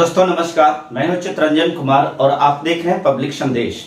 दोस्तों नमस्कार, मैं हूं चित्रंजन कुमार और आप देख रहे हैं पब्लिक संदेश।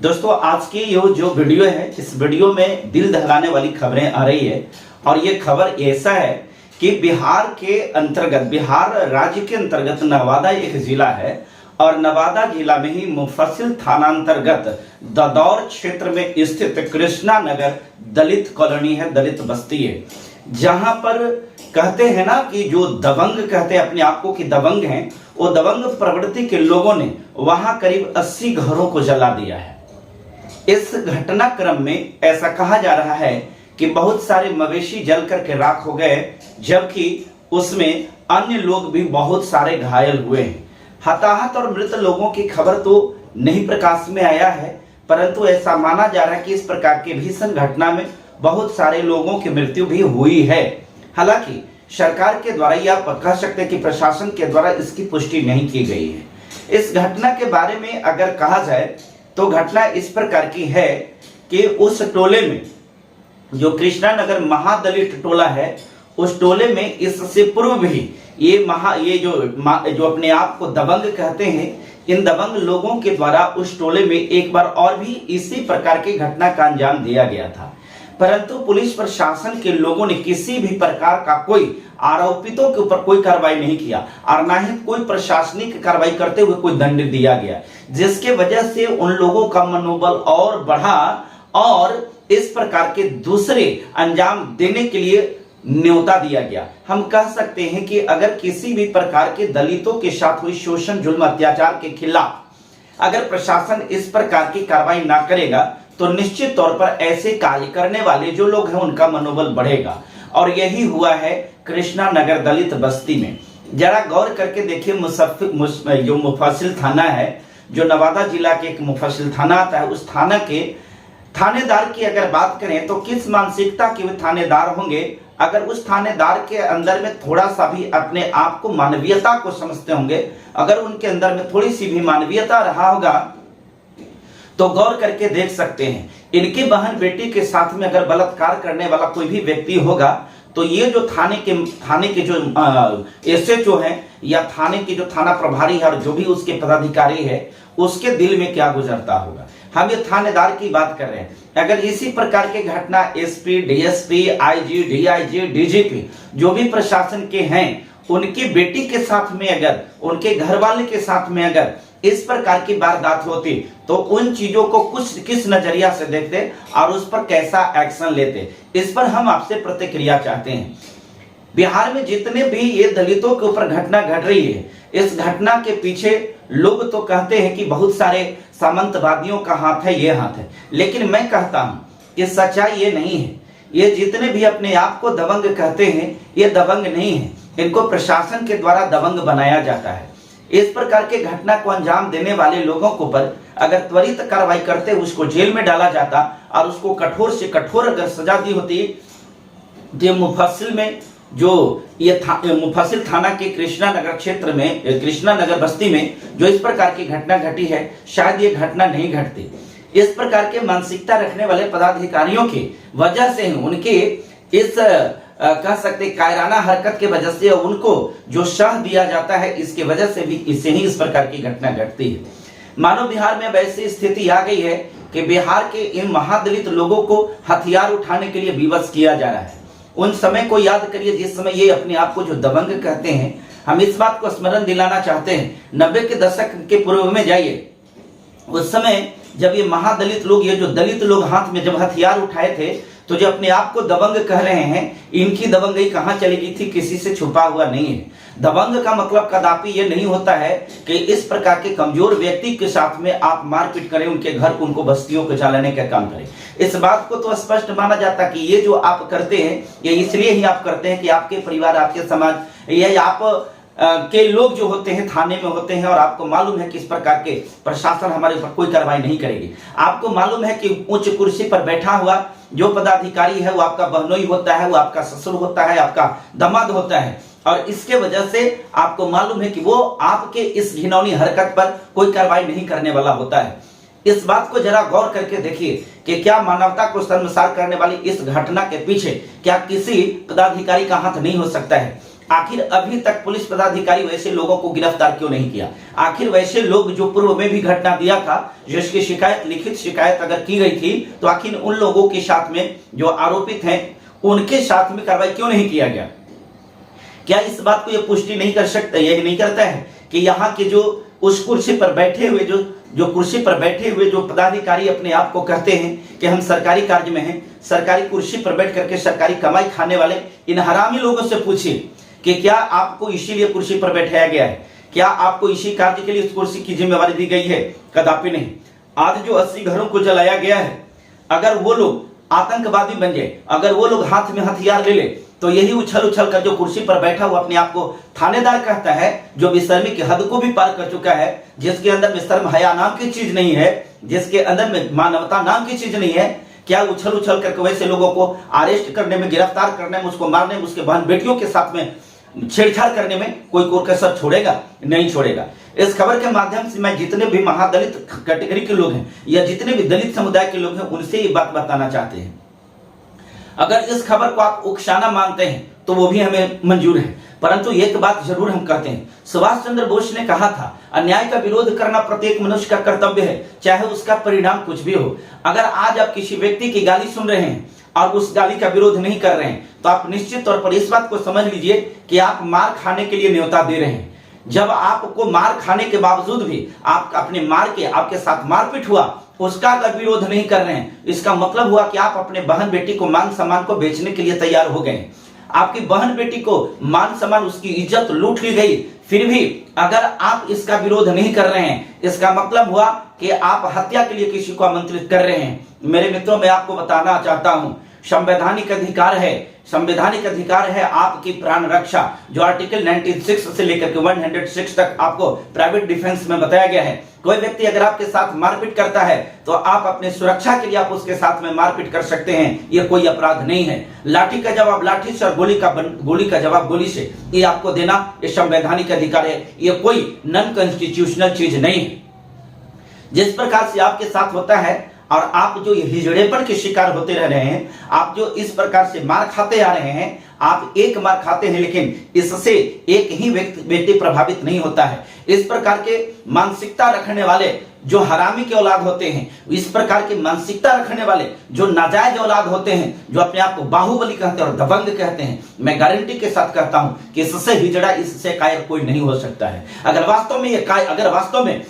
दोस्तों आज की ये जो वीडियो है, इस वीडियो में दिल दहलाने वाली खबरें आ रही है और ये खबर ऐसा है कि बिहार के अंतर्गत, बिहार राज्य के अंतर्गत नवादा एक जिला है और नवादा जिला में ही मुफस्सिल थाना अंतर्गत ददौर क्षेत्र में स्थित कृष्णा नगर दलित कॉलोनी है, दलित बस्ती है, जहां पर कहते हैं ना कि जो दबंग कहते हैं अपने आप को कि दबंग हैं, वो दबंग प्रवृत्ति के लोगों ने वहां करीब 80 घरों को जला दिया है। इस घटनाक्रम में ऐसा कहा जा रहा है कि बहुत सारे मवेशी जल करके राख हो गए, जबकि उसमें अन्य लोग भी बहुत सारे घायल हुए हैं। हताहत और मृत लोगों की खबर तो नहीं प्रकाश में आया है, परंतु ऐसा माना जा रहा है कि इस प्रकार की भीषण घटना में बहुत सारे लोगों की मृत्यु भी हुई है। हालांकि सरकार के द्वारा या आप कह सकते हैं कि प्रशासन के द्वारा इसकी पुष्टि नहीं की गई है। इस घटना के बारे में अगर कहा जाए तो घटना इस प्रकार की है कि उस टोले में जो कृष्णा नगर महादलित टोला है, उस टोले में इससे पूर्व भी ये जो अपने आप को दबंग कहते हैं, इन दबंग लोगों के द्वारा उस टोले में एक बार और भी इसी प्रकार की घटना का अंजाम दिया गया था, परंतु पुलिस प्रशासन के लोगों ने किसी भी प्रकार का कोई आरोपितों के ऊपर कोई कार्रवाई नहीं किया और ना ही कोई प्रशासनिक कार्रवाई करते हुए कोई दंड दिया गया, जिसके वजह से उन लोगों का मनोबल और बढ़ा और इस प्रकार के दूसरे अंजाम देने के लिए न्योता दिया गया। हम कह सकते हैं कि अगर किसी भी प्रकार के दलितों के साथ हुई शोषण, जुल्म, अत्याचार के खिलाफ अगर प्रशासन इस प्रकार की कार्रवाई ना करेगा तो निश्चित तौर पर ऐसे कार्य करने वाले जो लोग हैं उनका मनोबल बढ़ेगा, और यही हुआ है कृष्णा नगर दलित बस्ती में। जरा गौर करके देखिए, जो मुफस्सिल थाना है, जो नवादा जिला के एक मुफस्सिल थाना आता है, उस थाना के थानेदार की अगर बात करें तो किस मानसिकता के वे थानेदार होंगे। अगर उस थानेदार के अंदर में थोड़ा सा भी अपने आप को मानवीयता को समझते होंगे, अगर उनके अंदर में थोड़ी सी भी मानवीयता रहा होगा तो गौर करके देख सकते हैं, इनकी बहन बेटी के साथ में अगर बलात्कार करने वाला कोई भी व्यक्ति होगा तो ये जो थाने के जो एसएचओ हैं या थाने के जो थाना प्रभारी है और जो भी उसके पदाधिकारी है, उसके दिल में क्या गुजरता होगा। हम ये थानेदार की बात कर रहे हैं। अगर इसी प्रकार के घटना SP, DSP, IG, DIG, DGP जो भी प्रशासन के हैं, उनकी बेटी के साथ में अगर, उनके घर वाले के साथ में अगर इस प्रकार की वारदात होती तो उन चीजों को कुछ किस नजरिया से देखते और उस पर कैसा एक्शन लेते, इस पर हम आपसे प्रतिक्रिया चाहते हैं। बिहार में जितने भी ये दलितों के ऊपर घटना घट रही है, इस घटना के पीछे लोग तो कहते हैं कि बहुत सारे सामंतवादियों का हाथ है, ये हाथ है, लेकिन मैं कहता हूं कि सच्चाई ये नहीं है। ये जितने भी अपने आप को दबंग कहते हैं, ये दबंग नहीं है, इनको प्रशासन के द्वारा दबंग बनाया जाता है। इस प्रकार के घटना को अंजाम देने वाले लोगों के ऊपर अगर त्वरित कार्रवाई करते उसको जेल में डाला जाता और उसको कठोर से कठोर अगर सजा दी होती, तो मुफस्सिल में जो ये मुफस्सिल थाना के कृष्णा नगर क्षेत्र में, कृष्णा नगर बस्ती में जो इस प्रकार की घटना घटी है, शायद ये घटना नहीं घटती। इस प्रकार के मानसिकता रखने वाले पदाधिकारियों की वजह से उनके इस कह सकते कायराना हरकत के वजह से उनको जो शह दिया जाता है, इसके वजह से भी इससे ही इस प्रकार की घटना घटती है। मानो बिहार में वैसी स्थिति आ गई है कि बिहार के इन महादलित लोगों को हथियार उठाने के लिए विवश किया जा रहा है। उन समय को याद करिए जिस समय ये अपने आप को जो दबंग कहते हैं। हम इस बात को स्मरण दिलाना चाहते हैं, 90 के दशक के पूर्व में जाइए, उस समय जब ये महादलित लोग, ये जो दलित लोग हाथ में जब हथियार उठाए थे, तो जो अपने आप को दबंग कह रहे हैं, इनकी दबंगई कहां चली गई थी, किसी से छुपा हुआ नहीं है। दबंग का मतलब कदापि ये नहीं होता है कि इस प्रकार के कमजोर व्यक्ति के साथ में आप मारपीट करें, उनके घर को, उनको बस्तियों को जलाने का काम करें। इस बात को तो स्पष्ट माना जाता कि ये जो आप करते हैं, ये इसलिए ही आप करते हैं कि आपके परिवार, आपके समाज, ये आप के लोग जो होते हैं थाने में होते हैं और आपको मालूम है कि इस प्रकार के प्रशासन हमारे ऊपर कोई कार्रवाई नहीं करेगी। आपको मालूम है कि उच्च कुर्सी पर बैठा हुआ जो पदाधिकारी है वो आपका बहनोई होता है, वो आपका ससुर होता है, आपका दामाद होता है, और इसके वजह से आपको मालूम है कि वो आपके इस घिनौनी हरकत पर कोई कार्रवाई नहीं करने वाला होता है। इस बात को जरा गौर करके देखिए कि क्या मानवता को शर्मसार करने वाली इस घटना के पीछे क्या किसी पदाधिकारी का हाथ नहीं हो सकता है। आखिर अभी तक पुलिस पदाधिकारी वैसे लोगों को गिरफ्तार क्यों नहीं किया? आखिर वैसे लोग जो पूर्व में भी घटना दिया था, जिसकी शिकायत, लिखित शिकायत अगर की गई थी, तो आखिर उन लोगों के साथ में जो आरोपित हैं उनके साथ में कार्रवाई क्यों नहीं किया गया? क्या इस बात को यह पुष्टि नहीं कर सकता, यह नहीं करता है कि यहाँ के जो उस कुर्सी पर बैठे हुए जो कुर्सी पर बैठे हुए जो पदाधिकारी अपने आप को कहते हैं कि हम सरकारी कार्य में हैं, सरकारी कुर्सी पर बैठ करके सरकारी कमाई खाने वाले इन हरामी लोगों से पूछिए कि क्या आपको इसीलिए कुर्सी पर बैठाया गया है? क्या आपको इसी कार्य के लिए इस कुर्सी की जिम्मेवारी दी गई है? कदापि नहीं। आज जो 80 घरों को जलाया गया है, अगर वो लोग आतंकवादी बन जाए, अगर वो लोग हाथ में हथियार ले ले, तो यही उछल उछल कर जो कुर्सी पर बैठा हुआ अपने आप को थानेदार कहता है, जो बेशर्मी की हद को भी पार कर चुका है, जिसके अंदर में शर्म हया नाम की चीज नहीं है, जिसके अंदर में मानवता नाम की चीज नहीं है, क्या उछल उछल करके वैसे लोगों को अरेस्ट करने में, गिरफ्तार करने में, उसको मारने में, उसके बहन बेटियों के साथ में छेड़छाड़ करने में कोई कसर छोड़ेगा? नहीं छोड़ेगा। इस खबर के माध्यम से मैं जितने भी महादलित कैटेगरी के लोग हैं या जितने भी दलित समुदाय के लोग हैं उनसे ये बात बताना चाहते हैं। अगर इस खबर को आप उकसाना मानते हैं तो वो भी हमें मंजूर है, परंतु एक बात जरूर हम कहते हैं, सुभाष चंद्र बोस ने कहा था, अन्याय का विरोध करना प्रत्येक मनुष्य का कर्तव्य है, चाहे उसका परिणाम कुछ भी हो। अगर आज आप किसी व्यक्ति की गाली सुन रहे हैं और उस गाली का विरोध नहीं कर रहे हैं, तो आप निश्चित तौर पर इस बात को समझ लीजिए कि आप मार खाने के लिए न्योता दे रहे हैं। जब आपको मार खाने के बावजूद भी आप अपने आपके साथ मारपीट हुआ, उसका अगर विरोध नहीं कर रहे हैं, इसका मतलब हुआ कि आप अपने बहन बेटी को, मान सम्मान को बेचने के लिए तैयार हो गए। आपकी बहन बेटी को मान सम्मान, उसकी इज्जत लूट ली गई, फिर भी अगर आप इसका विरोध नहीं कर रहे हैं, इसका मतलब हुआ कि आप हत्या के लिए किसी को आमंत्रित कर रहे हैं। मेरे मित्रों, मैं आपको बताना चाहता हूं, संवैधानिक अधिकार है आपकी प्राण रक्षा, जो आर्टिकल 96 से लेकर के 106 तक आपको प्राइवेट डिफेंस में बताया गया है। कोई व्यक्ति अगर आपके साथ मारपीट करता है तो आप अपने सुरक्षा के लिए आप उसके साथ में मारपीट कर सकते हैं, यह कोई अपराध नहीं है। लाठी का जवाब लाठी से और गोली का जवाब गोली से, ये आपको देना ये संवैधानिक अधिकार है, ये कोई नॉन कॉन्स्टिट्यूशनल चीज नहीं है। जिस प्रकार से आपके साथ होता है और आप जो हिजड़ेपन के शिकार होते रह रहे हैं, आप जो इस प्रकार से मार खाते आ रहे हैं, आप एक मार खाते हैं लेकिन इससे एक ही व्यक्ति प्रभावित नहीं होता है। इस प्रकार के मानसिकता रखने वाले जो हरामी के औलाद होते हैं, इस प्रकार की मानसिकता रखने वाले जो नाजायज औलाद होते हैं, जो अपने आप को बाहुबली कहते हैं और दबंग कहते हैं, मैं गारंटी के साथ कहता हूं कि इससे हिजड़ा, इससे कायर कोई नहीं हो सकता है। अगर वास्तव में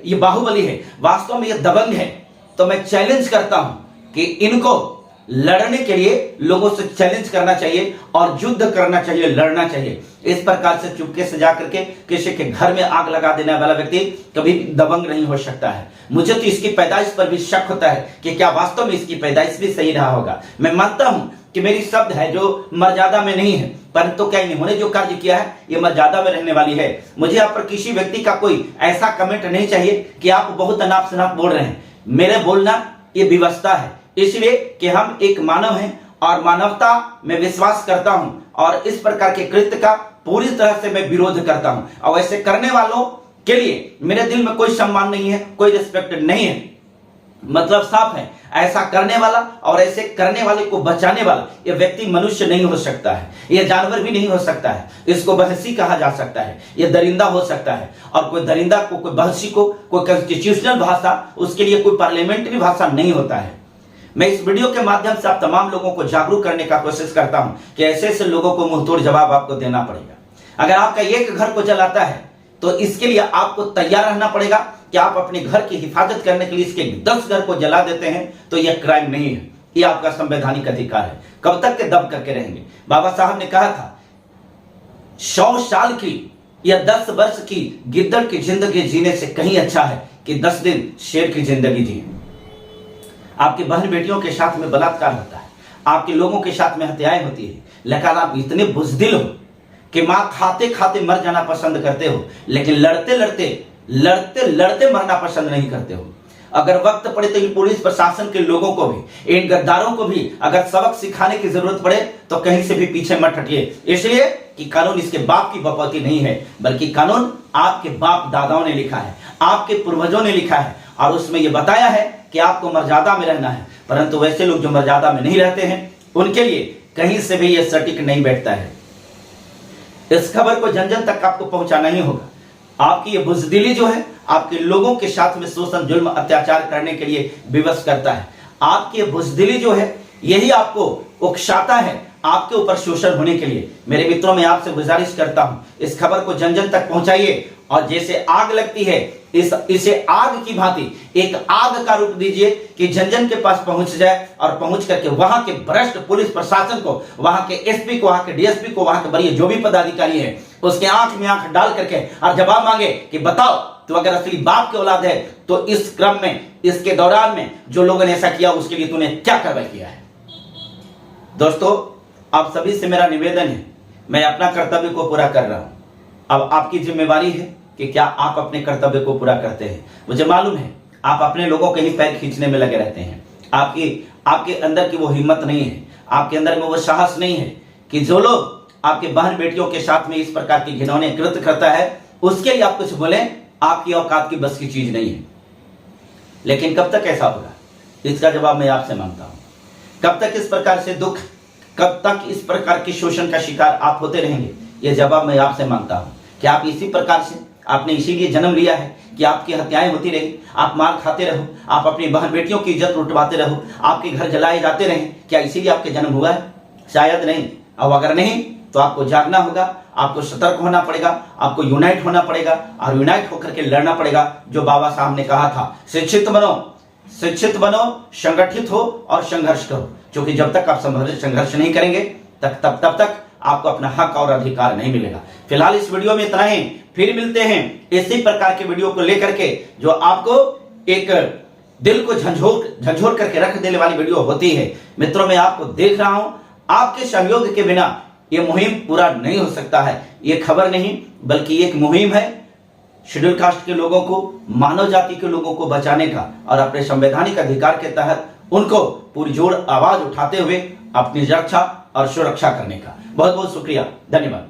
ये बाहुबली है, वास्तव में ये दबंग है, तो मैं चैलेंज करता हूं कि इनको लड़ने के लिए लोगों से चैलेंज करना चाहिए और युद्ध करना चाहिए, लड़ना चाहिए। इस प्रकार से चुपके से जाकर के किसी के घर में आग लगा देने वाला व्यक्ति कभी दबंग नहीं हो सकता है। मुझे तो इसकी पैदाइश पर भी शक होता है कि क्या वास्तव में इसकी पैदाइश भी सही रहा होगा। मैं मानता हूं कि मेरी शब्द है जो मर्यादा में नहीं है, परंतु क्या इन्होंने जो कार्य किया है ये मर्यादा में रहने वाली है। मुझे आप पर किसी व्यक्ति का कोई ऐसा कमेंट नहीं चाहिए कि आप बहुत अनाप शनाप बोल रहे हैं। मेरे बोलना ये व्यवस्था है, इसलिए कि हम एक मानव हैं और मानवता में विश्वास करता हूं और इस प्रकार के कृत्य का पूरी तरह से मैं विरोध करता हूं। और ऐसे करने वालों के लिए मेरे दिल में कोई सम्मान नहीं है, कोई रिस्पेक्ट नहीं है। मतलब साफ है, ऐसा करने वाला और ऐसे करने वाले को बचाने वाला ये व्यक्ति मनुष्य नहीं हो सकता है, ये जानवर भी नहीं हो सकता है। इसको बहसी कहा जा सकता है, ये दरिंदा हो सकता है। और कोई दरिंदा को, कोई बहसी को, कोई कॉन्स्टिट्यूशनल भाषा, उसके लिए कोई पार्लियामेंट्री भाषा नहीं होता है। मैं इस वीडियो के माध्यम से आप तमाम लोगों को जागरूक करने का कोशिश करता हूं कि ऐसे ऐसे लोगों को मुंहतोड़ जवाब आपको देना पड़ेगा। अगर आपका एक घर को जलाता है तो इसके लिए आपको तैयार रहना पड़ेगा कि आप अपने घर की हिफाजत करने के लिए इसके 10 घर को जला देते हैं तो यह क्राइम नहीं है, यह आपका संवैधानिक अधिकार है। कब तक के दब करके रहेंगे? बाबा साहब ने कहा था 100 साल की या 10 वर्ष की गिद्दड़ की जिंदगी जीने से कहीं अच्छा है कि 10 दिन शेर की जिंदगी जिए। आपकी बहन बेटियों के साथ में बलात्कार होता है, आपके लोगों के साथ में हत्याएं होती है, लेकिन आप इतने बुज़दिल हो कि मां खाते खाते मर जाना पसंद करते हो, लेकिन लड़ते लड़ते मरना पसंद नहीं करते हो। अगर वक्त पड़े तो इन पुलिस प्रशासन के लोगों को भी, इन गद्दारों को भी अगर सबक सिखाने की जरूरत पड़े तो कहीं से भी पीछे मत हटिए, इसलिए कि कानून इसके बाप की बपौती नहीं है, बल्कि कानून आपके बाप दादाओं ने लिखा है, आपके पूर्वजों ने लिखा है और उसमें यह बताया है कि आपको मर्यादा में रहना है। परंतु वैसे लोग जो मर्यादा में नहीं रहते हैं उनके लिए कहीं से भी यह सटीक नहीं बैठता है। इस खबर को जन जन तक आपको पहुंचाना ही होगा। आपकी ये बुज़दिली जो है आपके लोगों के साथ में शोषण, जुल्म, अत्याचार करने के लिए विवश करता है। आपकी ये बुज़दिली जो है यही आपको उकसाता है आपके ऊपर शोषण होने के लिए। मेरे मित्रों, मैं आपसे गुजारिश करता हूं, इस खबर को जन जन तक पहुंचाइए और जैसे आग लगती है इसे आग की भांति एक आग का रूप दीजिए कि जन जन के पास पहुंच जाए और पहुंच करके वहां के भ्रष्ट पुलिस प्रशासन को, वहां के एसपी को, वहां के डीएसपी को, वहां के बड़े जो भी पदाधिकारी है उसके आंख में आंख डाल करके और जवाब मांगे कि बताओ तो अगर असली बाप की औलाद है तो इस क्रम में, इसके दौरान में जो लोगों ने ऐसा किया उसके लिए तूने क्या कार्रवाई किया है। दोस्तों, आप सभी से मेरा निवेदन है, मैं अपना कर्तव्य को पूरा कर रहा हूं। अब आपकी जिम्मेवारी है कि क्या आप अपने कर्तव्य को पूरा करते हैं। मुझे मालूम है आप अपने लोगों के ही पैर खींचने में लगे रहते हैं। आपके अंदर की वो हिम्मत नहीं है, आपके अंदर में वो साहस नहीं है कि जो लोग आपके बहन बेटियों के साथ में इस प्रकार की घिनौने कृत्य करता है उसके लिए आप कुछ बोलें, आपकी औकात की बस की चीज नहीं है। लेकिन कब तक ऐसा होगा, इसका जवाब मैं आपसे मांगता हूं। कब तक इस प्रकार से दुख, कब तक इस प्रकार के शोषण का शिकार आप होते रहेंगे, यह जवाब मैं आपसे मांगता हूं। कि आप इसी प्रकार से, आपने इसीलिए जन्म लिया है कि आपकी हत्याएं होती रही, आप मार खाते रहो, आप अपनी बहन बेटियों की इज्जत लुटवाते रहो, आपके घर जलाए जाते रहे, क्या इसीलिए आपके जन्म हुआ है? शायद नहीं। अब अगर नहीं तो आपको जागना होगा, आपको सतर्क होना पड़ेगा, आपको यूनाइट होना पड़ेगा और यूनाइट होकर के लड़ना पड़ेगा। जो बाबा साहब ने कहा था, शिक्षित बनो, संगठित हो और संघर्ष करो, क्योंकि जब तक आप संघर्ष नहीं करेंगे तब तक आपको अपना हक और अधिकार नहीं मिलेगा। फिलहाल इस वीडियो में इतना ही, फिर मिलते हैं इसी प्रकार के वीडियो को लेकर के जो आपको एक दिल को झंझोर करके रख देने वाली वीडियो होती है। मित्रों, मैं आपको देख रहा हूं, आपके सहयोग के बिना यह मुहिम पूरा नहीं हो सकता है। यह खबर नहीं बल्कि एक मुहिम है शेड्यूल कास्ट के लोगों को, मानव जाति के लोगों को बचाने का और अपने संवैधानिक अधिकार के तहत उनको पुरजोर आवाज उठाते हुए अपनी रक्षा और सुरक्षा करने का। बहुत बहुत शुक्रिया, धन्यवाद।